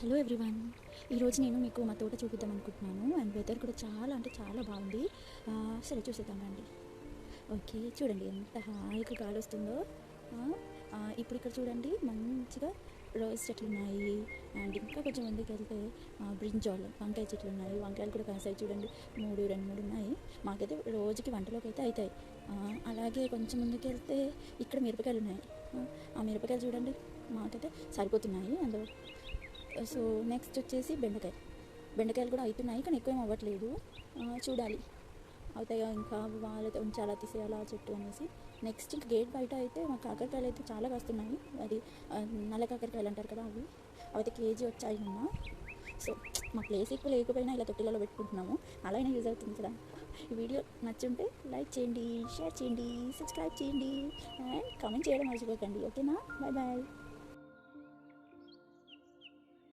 Hello everyone. ఈరోజు నేను మీకు మా తోట చూపిద్దాం అనుకుంటున్నాను. అండ్ వెదర్ కూడా చాలా అంటే చాలా బాగుంది. సరే చూసేద్దాం రండి. ఓకే, చూడండి ఎంత హాయిగా గాలి వస్తుందో. ఇప్పుడు ఇక్కడ చూడండి మంచిగా రోజ్ చెట్లు ఉన్నాయి. అండ్ ఇంకా కొంచెం ముందుకు వెళ్తే బ్రింజాల్ వంకాయ చెట్లు ఉన్నాయి. వంకాయలు కూడా కాసాయి చూడండి, రెండు మూడు ఉన్నాయి. మాకైతే రోజుకి వంటలోకి అయితే అవుతాయి. అలాగే కొంచెం ముందుకు వెళ్తే ఇక్కడ మిరపకాయలు ఉన్నాయి. ఆ మిరపకాయలు చూడండి మాకైతే సరిపోతున్నాయి అందులో. సో నెక్స్ట్ వచ్చేసి బెండకాయలు కూడా అవుతున్నాయి, కానీ ఎక్కువ ఏం అవ్వట్లేదు. చూడాలి అవుతాయో, ఇంకా వాళ్ళతో ఉంచాలా తీసేయాలా చెట్టు అనేసి. నెక్స్ట్ ఇంకా గేట్ బయట అయితే మా కాకరకాయలు అయితే చాలా కాస్తున్నాయి. అది నల్ల కాకరకాయలు అంటారు కదా, అవి అయితే కేజీ వచ్చాయి మొన్న. సో మా ప్లేస్ ఎక్కువ లేకపోయినా ఇలా తొట్టిలలో పెట్టుకుంటున్నాము, అలా అయినా యూజ్ అవుతుంది కదా. ఈ వీడియో నచ్చుంటే లైక్ చేయండి, షేర్ చేయండి, సబ్స్క్రైబ్ చేయండి అండ్ కామెంట్ చేయడం మర్చిపోకండి. ఓకేనా, బాయ్ బాయ్.